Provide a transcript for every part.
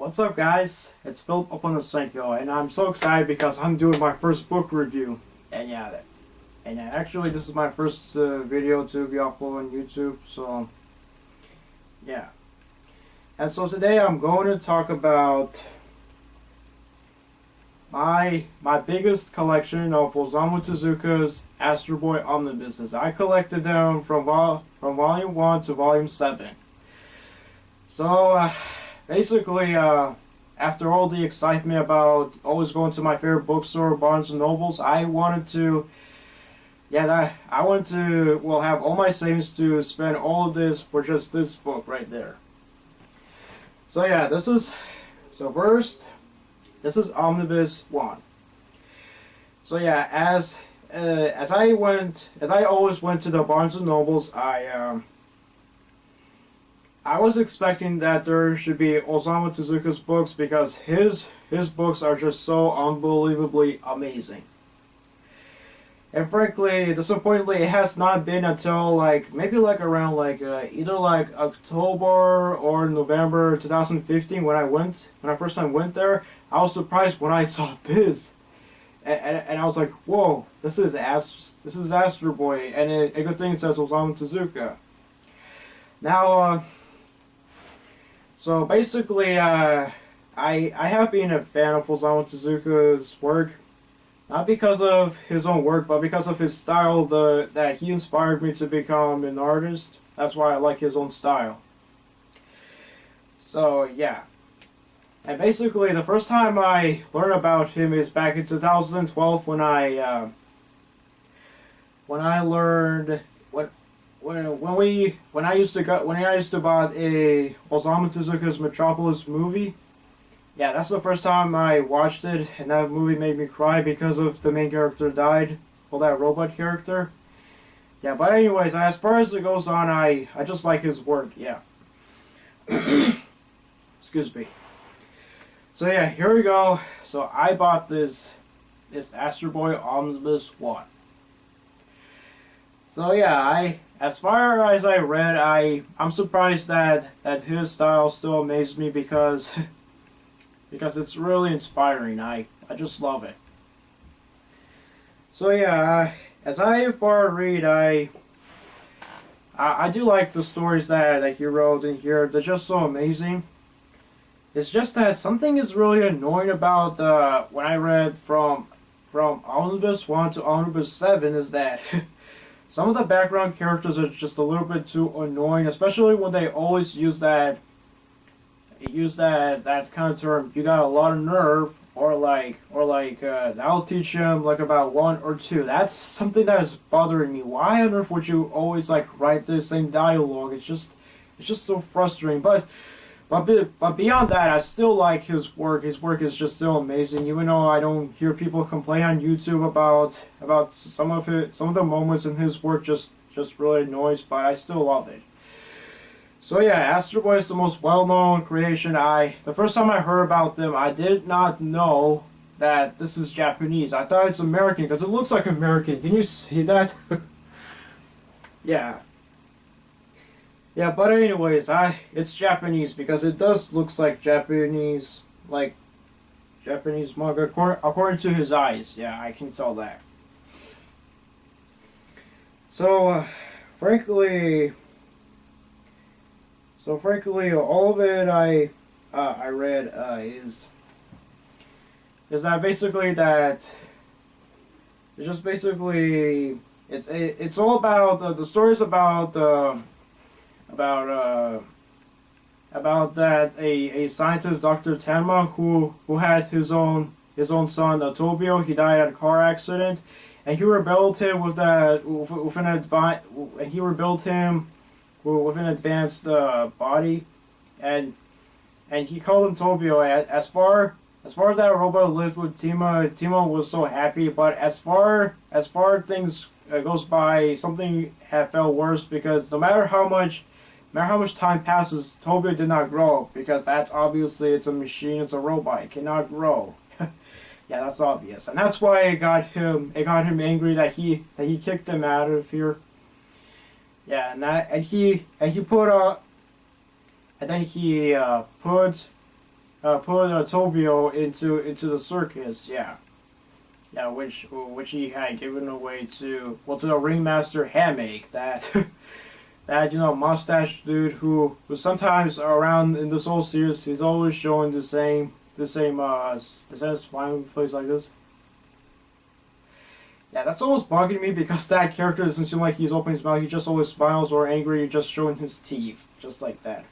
What's up, guys? It's Philip up on the Senko, and I'm so excited because I'm doing my first book review. Actually, this is my first video to be uploaded on YouTube. So, yeah. And so today I'm going to talk about my biggest collection of Osamu Tezuka's Astro Boy omnibuses. I collected them from volume 1 to volume 7. So, basically, after all the excitement about always going to my favorite bookstore, Barnes & Nobles, I wanted to have all my savings to spend all of this for just this book right there. So yeah, this is Omnibus 1. So yeah, as I always went to the Barnes & Nobles, I was expecting that there should be Osamu Tezuka's books because his books are just so unbelievably amazing. And frankly, disappointingly, it has not been until maybe around either October or November 2015 when I first time went there. I was surprised when I saw this, and I was like, whoa, this is Astro Boy, and a good thing it says Osamu Tezuka. Now, so basically, I have been a fan of Osamu Tezuka's work, not because of his own work, but because of his style that he inspired me to become an artist. That's why I like his own style. So yeah. And basically, the first time I learned about him is back in 2012 when I used to buy a Osamu Tezuka's Metropolis movie. Yeah, that's the first time I watched it, and that movie made me cry because of the main character died. Well, that robot character. Yeah, but anyways, as far as it goes on, I just like his work. Yeah. Excuse me. So yeah, here we go. So I bought this Astro Boy Omnibus 1. So yeah, as far as I read, I'm surprised that his style still amazes me because it's really inspiring. I just love it. So yeah, as I read, I do like the stories that he wrote in here. They're just so amazing. It's just that something is really annoying about when I read from Omnibus 1 to Omnibus 7 is that some of the background characters are just a little bit too annoying, especially when they always use that kind of term. You got a lot of nerve, or that'll teach him about 1 or 2. That's something that is bothering me. Why on earth would you always write the same dialogue? It's just so frustrating. But beyond that, I still like his work. His work is just still amazing. Even though I don't hear people complain on YouTube about some of the moments in his work just really annoys, but I still love it. So yeah, Astro Boy is the most well-known creation. The first time I heard about them, I did not know that this is Japanese. I thought it's American because it looks like American. Can you see that? Yeah. Yeah, but anyways, it's Japanese because it does looks like Japanese manga according to his eyes. Yeah, I can tell that. So, frankly, all of it I read is that basically that it's just basically it's all about the stories about that a scientist, Dr. Tenma, who had his own son, Tobio. He died at a car accident, and he rebuilt him with an advanced body, and he called him Tobio. As far as that robot lived with Tima was so happy. But as far things goes by, something had felt worse because no matter how much time passes, Tobio did not grow because that's obviously it's a machine, it's a robot, it cannot grow. Yeah, that's obvious, and that's why it got him angry that he kicked him out of here. Yeah, and he put Tobio into the circus. Yeah, yeah, which he had given away to the ringmaster Hamake, that that mustache dude who sometimes around in this whole series he's always showing the same smiling face like this. Yeah, that's almost bugging me because that character doesn't seem like he's opening his mouth. He just always smiles or angry, just showing his teeth, just like that.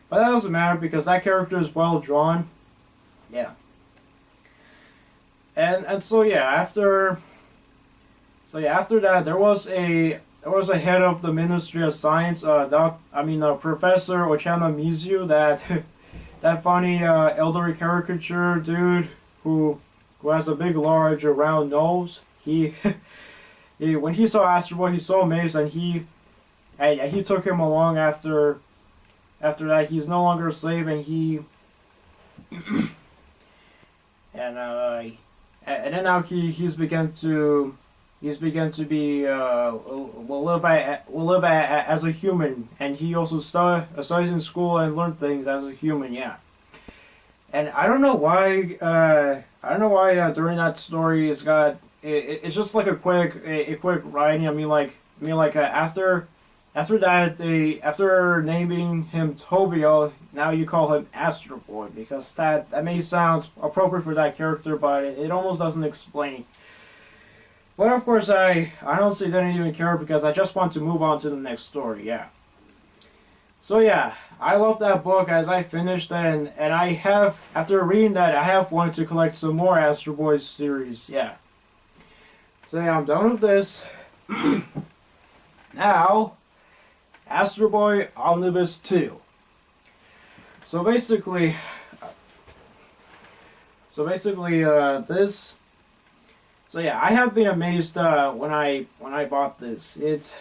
But that doesn't matter because that character is well drawn. Yeah. And so yeah, after that there was a head of the Ministry of Science, Professor Ochana Mizu, that that funny elderly caricature dude who has a big, large, round nose. He, when he saw Astro Boy, he's so amazed, and he took him along after that. He's no longer a slave, and he and then now he's begun to be will live as a human, and he also studies in school and learn things as a human. Yeah. And I don't know why. During that story it's just like a quick writing. After that after naming him Tobio, now you call him Astro Boy, because that may sound appropriate for that character, but it almost doesn't explain. But of course I honestly didn't even care because I just want to move on to the next story. Yeah. So yeah, I love that book as I finished, and I have, after reading that, I have wanted to collect some more Astro Boy series. Yeah. So yeah, I'm done with this. Now, Astro Boy Omnibus 2. So basically, this. So yeah, I have been amazed when I bought this. It's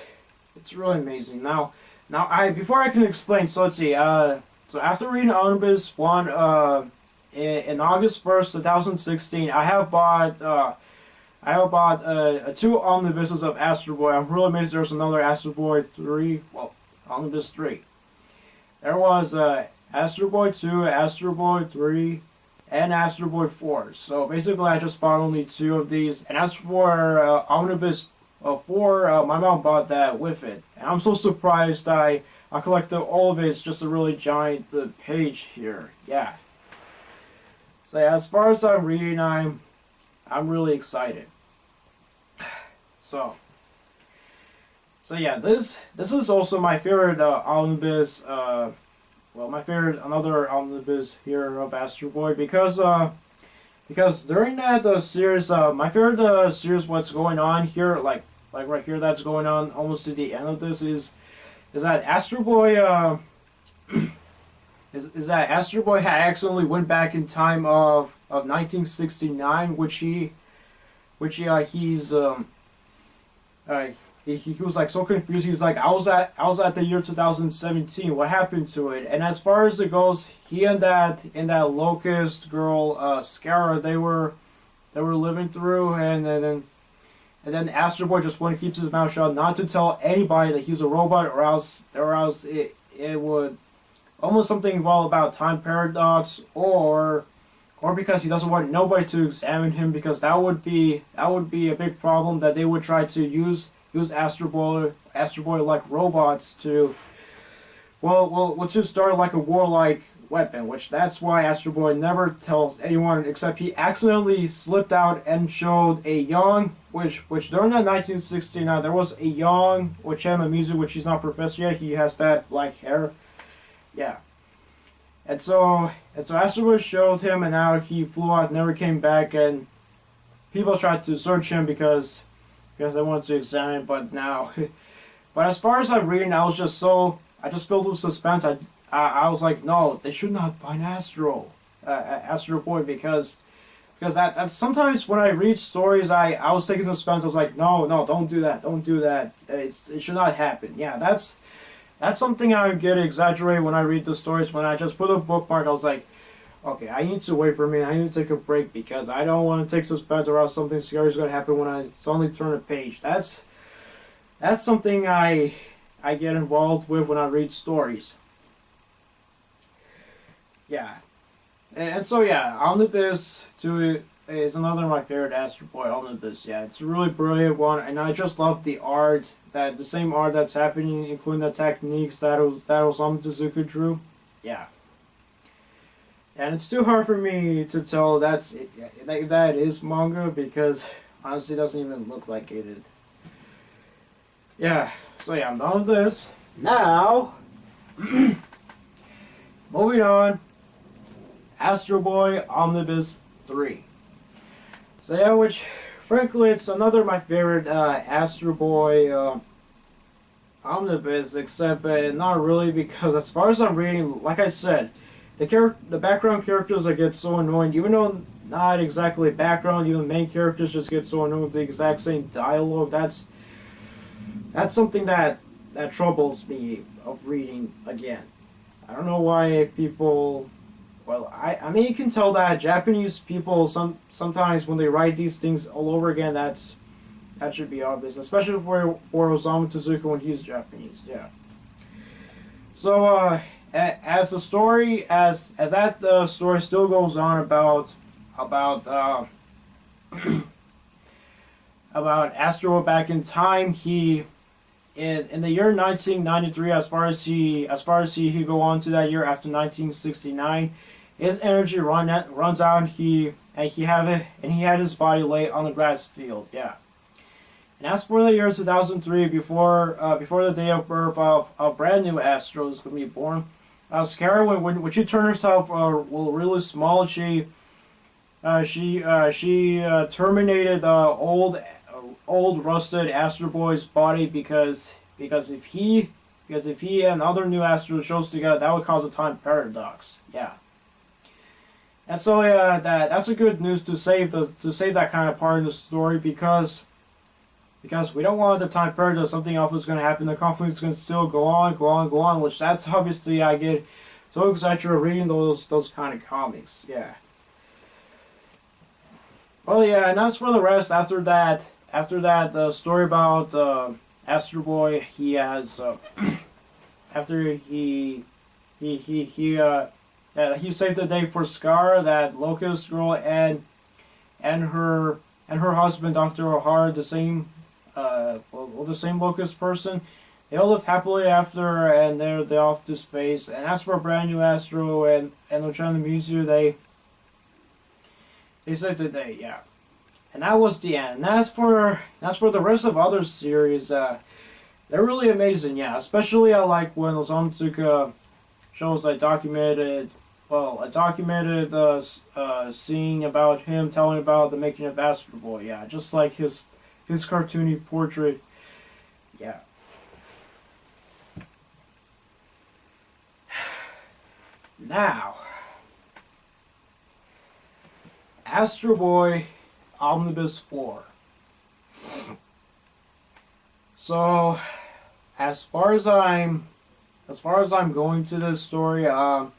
really amazing. Now before I can explain, so let's see. So after reading Omnibus 1 in August 1st, 2016, I have bought 2 omnibuses of Astro Boy. I'm really amazed there's another Astro Boy 3. Well, Omnibus 3. There was Astro Boy 2, Astro Boy 3, and Astro Boy 4. So basically, I just bought only 2 of these. And as for Omnibus 4, my mom bought that with it. And I'm so surprised I collected all of it. It's just a really giant page here. Yeah. So yeah, as far as I'm reading, I'm really excited. So yeah, this is also my favorite omnibus. Another omnibus here of Astro Boy, because during that series, my favorite series, what's going on here, like right here, that's going on almost to the end of this, is that Astro Boy is that Astro Boy had accidentally went back in time of 1969, he was like so confused. He's like, I was at the year 2017. What happened to it? And as far as it goes, he and that locust girl, Scara, they were living through, and then Astro Boy just wanted to keep his mouth shut, not to tell anybody that he's a robot, or else it would almost something about time paradox, or because he doesn't want nobody to examine him, because that would be a big problem, that they would try to use Astro Boy like robots to to start like a warlike weapon, which that's why Astro Boy never tells anyone, except he accidentally slipped out and showed a young, which during that 1969 there was a young Ochana Mizu, which he's not professor yet. He has that black hair. Yeah. And so Astro Boy showed him, and now he flew out, never came back, and people tried to search him because they wanted to examine, but as far as I'm reading, I just filled with suspense. I was like, no, they should not find Astro Boy, because that sometimes when I read stories, I was taking suspense. I was like, no, don't do that. It should not happen. Yeah, that's something I get exaggerated when I read the stories. When I just put a bookmark, I was like, okay, I need to wait for a minute. I need to take a break because I don't want to take suspense, or else something scary is going to happen when I suddenly turn a page. That's something I get involved with when I read stories. Yeah. And so yeah, Omnibus 2 is another of my favorite Astro Boy Omnibus. Yeah, it's a really brilliant one, and I just love the art, that the same art that's happening, including the techniques that Osamu Tezuka drew. Yeah. And it's too hard for me to tell that is manga because honestly it doesn't even look like it is. Yeah, so yeah, I'm done with this. Now, moving on, Astro Boy Omnibus 3. So yeah, which, frankly, it's another of my favorite Astro Boy Omnibus, except not really because as far as I'm reading, like I said, the background characters that get so annoying, even though not exactly background, even the main characters just get so annoying with the exact same dialogue. That's something that troubles me of reading again. I don't know why people. Well, I mean you can tell that Japanese people sometimes when they write these things all over again, that should be obvious, especially for Osamu Tezuka when he's Japanese. Yeah. So as the story the story still goes on about about Astro back in time, he in the year 1993, as far as he go on to that year after 1969, his energy runs out, and he had his body laid on the grass field. Yeah. And as for the year 2003, before the day of birth of a brand new Astro is going to be born, Scarra, when she turned herself really small, she terminated the old rusted Astro Boy's body because if he and other new Astros shows together, that would cause a time paradox. Yeah. And so yeah, that's a good news to save that kind of part in the story because we don't want the time paradox, something else is going to happen. The conflict is going to still go on, which that's obviously I get so excited reading those kind of comics. Yeah. Well, yeah, and as for the rest, after that, the story about Astro Boy, he has after he saved the day for Scar, that Locust Girl, and her husband Dr. O'Hara, the same Locust person. They all live happily after, and they're off to space. And as for a brand new Astro and Lieutenant Mizu, they saved the day. Yeah. And that was the end. And as for the rest of other series, they're really amazing. Yeah, especially I like when Osamu Tezuka shows a documented scene about him telling about the making of Astro Boy. Yeah, just like his cartoony portrait. Yeah. Now, Astro Boy Omnibus 4. So, as far as I'm going to this story, the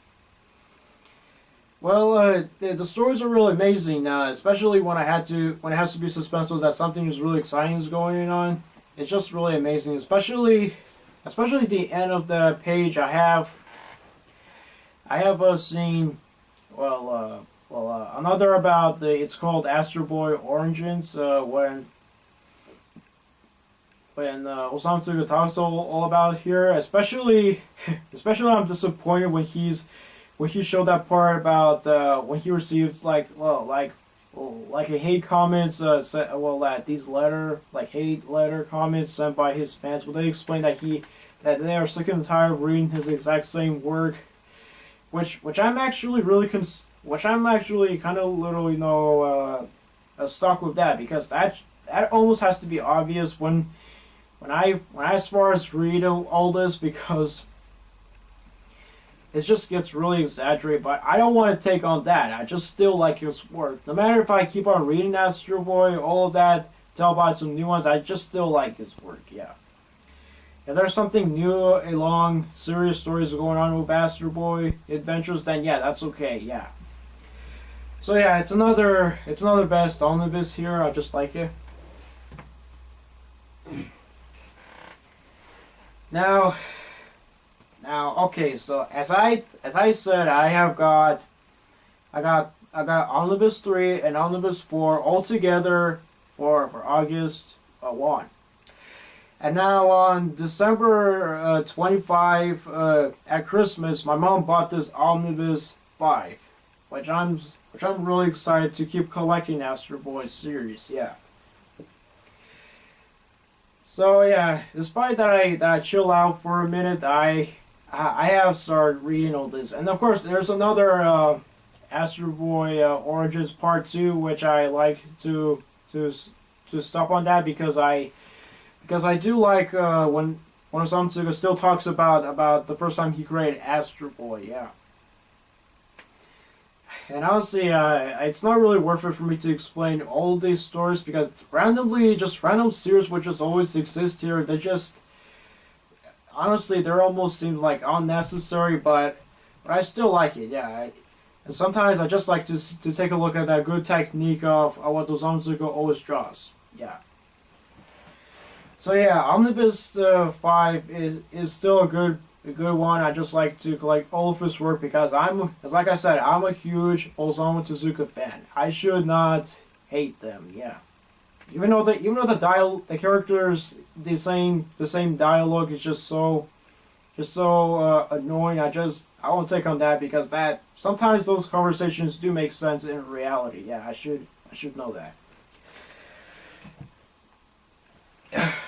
stories are really amazing. Especially when it has to be suspenseful that something is really exciting is going on. It's just really amazing. Especially the end of the page. I have seen another about it's called Astro Boy Origins, when Osamu Tezuka talks all about here, especially I'm disappointed when he showed that part about when he receives like a hate comments these hate letter comments sent by his fans, where they explain that they are sick and tired of reading his exact same work, which I'm actually kind of literally stuck with that, because that almost has to be obvious when I as far as read all this, because it just gets really exaggerated. But I don't want to take on that. I just still like his work. No matter if I keep on reading Astro Boy, all of that, tell about some new ones, I just still like his work. Yeah. If there's something new along serious stories going on with Astro Boy adventures, then yeah, that's okay. Yeah. So yeah, it's another best omnibus here. I just like it. Now, okay. So as I said, I I got Omnibus 3 and Omnibus 4 all together for August 1. And now on December 25 at Christmas, my mom bought this Omnibus 5, which I'm really excited to keep collecting Astro Boy series. Yeah. So yeah, despite that I chill out for a minute, I have started reading all this, and of course there's another Astro Boy Origins Part 2, which I like to stop on that because I do like when Osamu still talks about the first time he created Astro Boy, yeah. And honestly, it's not really worth it for me to explain all these stories because random series which just always exist here, they just honestly they almost seem like unnecessary, but I still like it, yeah. And sometimes I just like to take a look at that good technique of what Osamu always draws, yeah. So yeah, Omnibus 5 is still a good one. I just like to collect all of his work because like I said, I'm a huge Osamu Tezuka fan. I should not hate them, yeah. Even though the characters the same dialogue is just so annoying. I won't take on that because that sometimes those conversations do make sense in reality. Yeah, I should know that.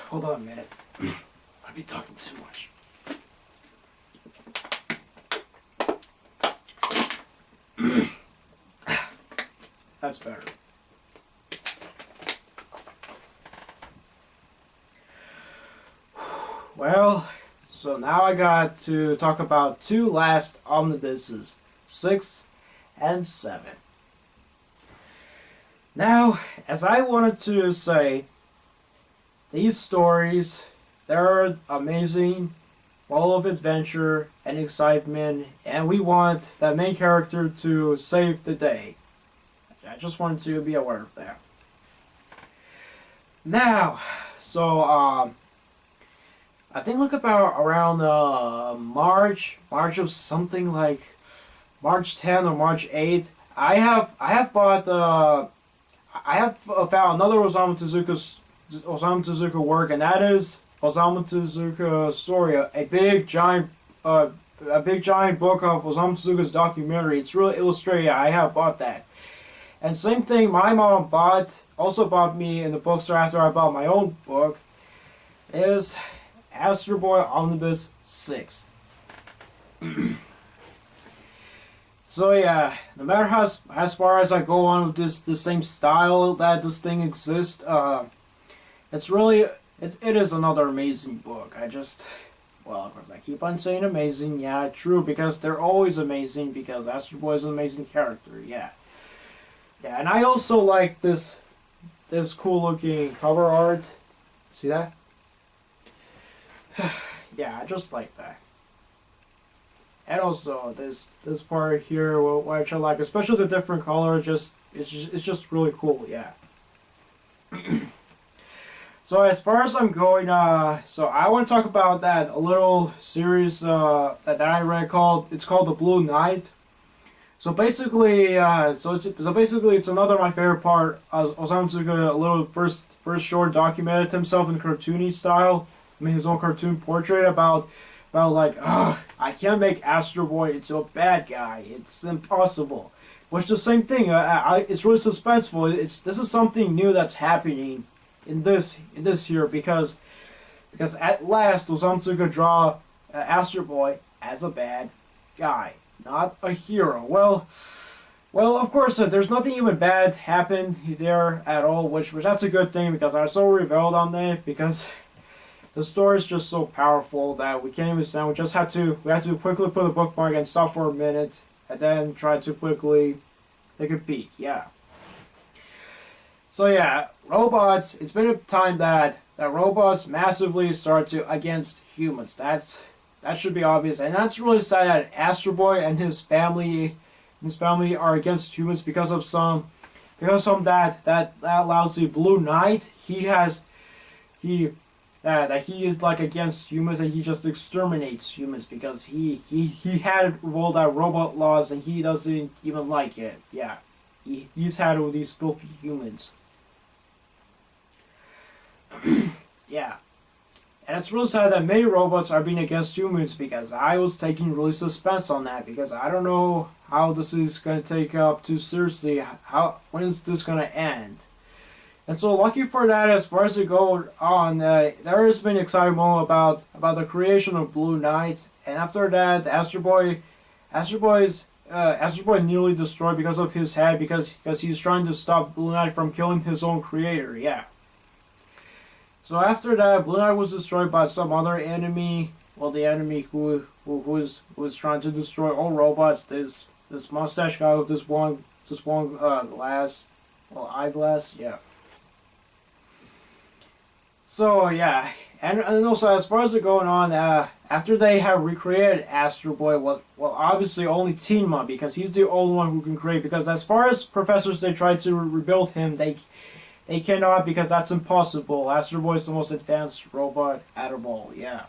Hold on a minute. I've been talking too much. That's better. Well, so now I got to talk about two last omnibuses, 6 and 7. Now, as I wanted to say, these stories, they're amazing, full of adventure and excitement, and we want that main character to save the day. I just wanted to be aware of that. Now, so I think look about around March of something like March 10 or March 8. I have found another Osamu Tezuka work, and that is Osamu Tezuka story, a big giant book of Osamu Tezuka's documentary. It's really illustrated. I have bought that. And same thing, my mom also bought me in the bookstore after I bought my own book, is Astro Boy Omnibus 6. So yeah, no matter how as far as I go on with the same style that this thing exists, it's really it is another amazing book. Well, of course I keep on saying amazing, yeah, true, because they're always amazing because Astro Boy is an amazing character, yeah. Yeah, and I also like this cool looking cover art. See that? Yeah, I just like that. And also this part here, which I like, especially the different color. It's just really cool. Yeah. So as far as I'm going, so I want to talk about that a little series that I read called The Blue Knight. So basically, it's another of my favorite part. Osamu Tezuka, a little first short, documented himself in cartoony style. I mean, his own cartoon portrait about like, I can't make Astro Boy into a bad guy. It's impossible. Which the same thing. It's really suspenseful. This is something new that's happening in this year because at last Osamu Tezuka draw Astro Boy as a bad guy, not a hero. Well, of course, there's nothing even bad happened there at all, which that's a good thing because I so rebelled on that because the story is just so powerful that we can't even stand. We had to quickly put a bookmark and stop for a minute and then try to quickly take a peek. Yeah. So yeah, robots. It's been a time that robots massively start to against humans. That should be obvious, and that's really sad that Astro Boy and his family are against humans because of some that lousy Blue Knight. He that he is like against humans and he just exterminates humans because he had rolled out robot laws and he doesn't even like it. Yeah, he's had all these filthy humans. Yeah. And it's really sad that many robots are being against humans because I was taking really suspense on that because I don't know how this is going to take up too seriously. When is this going to end? And so lucky for that, as far as it goes on, there has been excitement about the creation of Blue Knight. And after that, Astro Boy nearly destroyed because of his head because he's trying to stop Blue Knight from killing his own creator. Yeah. So after that, Blue Knight was destroyed by some other enemy. Well, the enemy who was trying to destroy all robots. This mustache guy with this one glass, well, eyeglass. Yeah. So yeah, and also as far as it going on, after they have recreated Astro Boy, well obviously only Teenma because he's the only one who can create. Because as far as professors they tried to rebuild him, they cannot because that's impossible. Astro Boy is the most advanced robot at all. Yeah.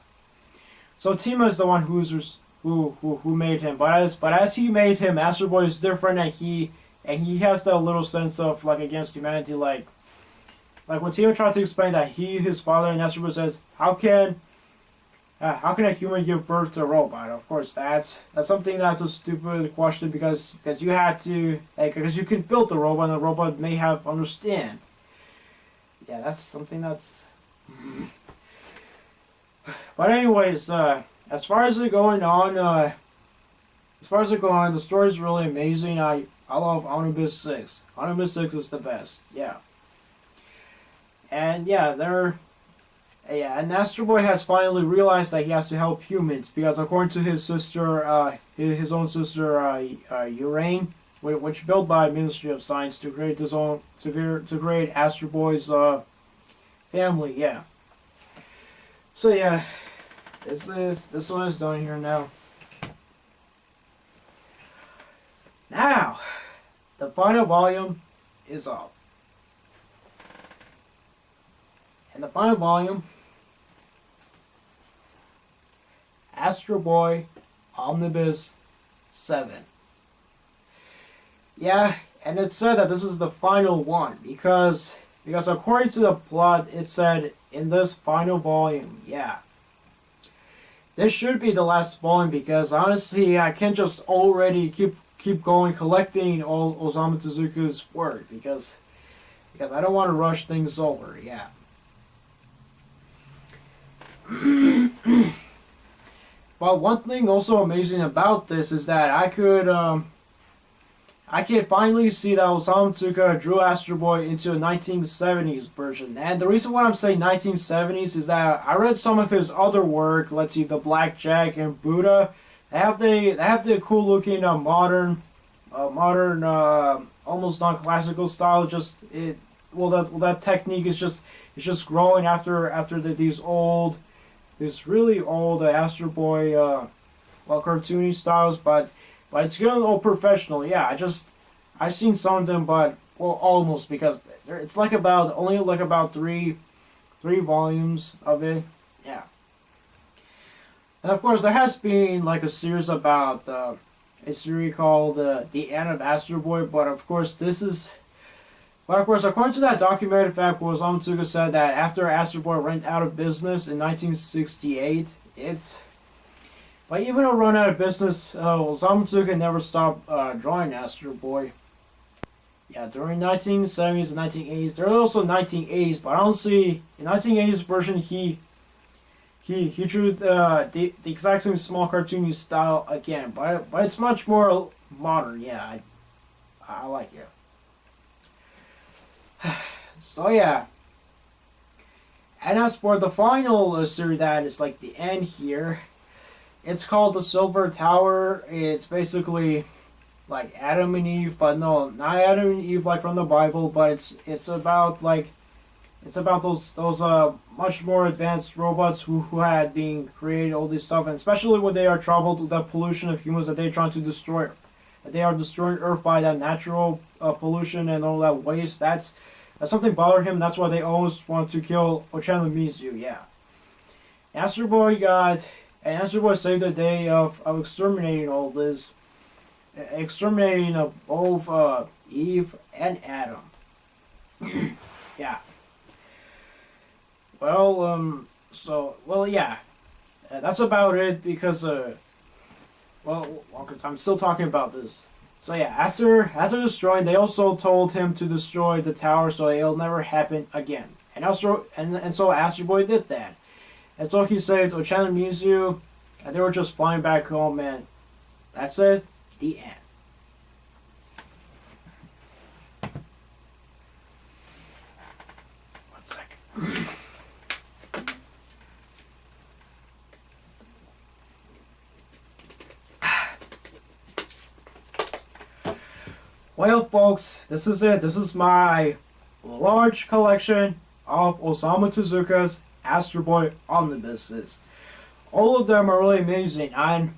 So Teenma is the one who made him, but as he made him, Astro Boy is different, and he has that little sense of like against humanity, like when Teenma tried to explain that his father, and Astro Boy says, how can a human give birth to a robot? Of course, that's something that's a stupid question because you had to because you can build the robot and the robot may have understand. Yeah, that's something that's. But anyways, as far as it going on, the story is really amazing. I love Omnibus 6. Omnibus 6 is the best. Yeah. And yeah, and Astro Boy has finally realized that he has to help humans because according to his sister, his own sister, Urain, which built by Ministry of Science to create to create Astro Boy's family. Yeah. So yeah, this one is done here now. Now, the final volume is up. And the final volume, Astro Boy Omnibus 7. Yeah, and it said that this is the final one because according to the plot, it said in this final volume, yeah. This should be the last volume because honestly, I can't just already keep going collecting all Osamu Tezuka's work because I don't want to rush things over. Yeah. Well, one thing also amazing about this is that I can finally see that Osamu Tezuka drew Astro Boy into a 1970s version. And the reason why I'm saying 1970s is that I read some of his other work, let's see, The Blackjack and Buddha. They have the cool looking modern almost non-classical style. That technique is just growing after these really old Astro Boy cartoony styles, but it's getting all professional. Yeah, I've seen some of them, but almost because it's only about three volumes of it. Yeah. And of course, there has been like a series about a series called The End of Astro Boy, but of course according to that documented fact, Osamu Tezuka said that after Astro Boy went out of business in 1968, but even though run out of business, Osamu Tezuka never stopped drawing Astro Boy. Yeah, during 1970s and 1980s, there are also 1980s, but honestly, in 1980s version, he drew the exact same small cartoony style again, but it's much more modern. Yeah, I like it. So yeah, and as for the final series that is like the end here, it's called The Silver Tower. It's basically like Adam and Eve, but no, not Adam and Eve like from the Bible, but it's about those much more advanced robots who had been created all this stuff, and especially when they are troubled with the pollution of humans that they're trying to destroy, that they are destroying Earth by that natural pollution and all that waste. That's something bothered him. That's why they always want to kill Ochano Mizu. Yeah. Astro Boy got, and Astro Boy saved the day of exterminating all this, exterminating of both Eve and Adam. Yeah. Well, yeah. That's about it because, cause I'm still talking about this. So yeah, after destroying, they also told him to destroy the tower so it'll never happen again. And so Astro Boy did that. And so he saved Ochana Mizu, and they were just flying back home, and that's it. The end. One second. Well, folks, this is it. This is my large collection of Osamu Tezuka's Astro Boy omnibuses. All of them are really amazing, and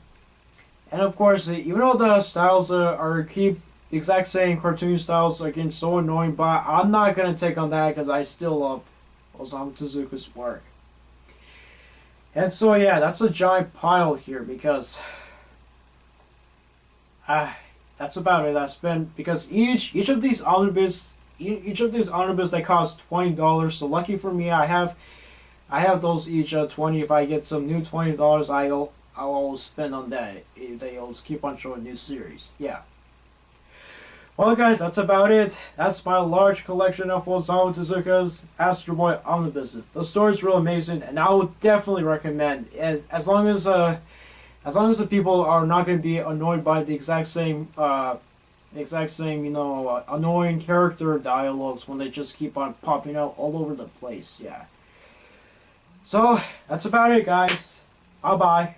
of course, even though the styles keep the exact same cartoon styles, again, so annoying, but I'm not gonna take on that because I still love Osamu Tezuka's work. And so yeah, that's a giant pile here because that's about it. That's been because each of these omnibus they cost $20. So lucky for me, I have those each 20. If I get some new $20, I'll always spend on that. If they always keep on showing new series. Yeah. Well, guys, that's about it. That's my large collection of Osamu Tezuka's Astro Boy omnibuses. The story's real amazing, and I would definitely recommend it as long as the people are not going to be annoyed by the exact same annoying character dialogues when they just keep on popping out all over the place. Yeah. So that's about it, guys. Bye bye.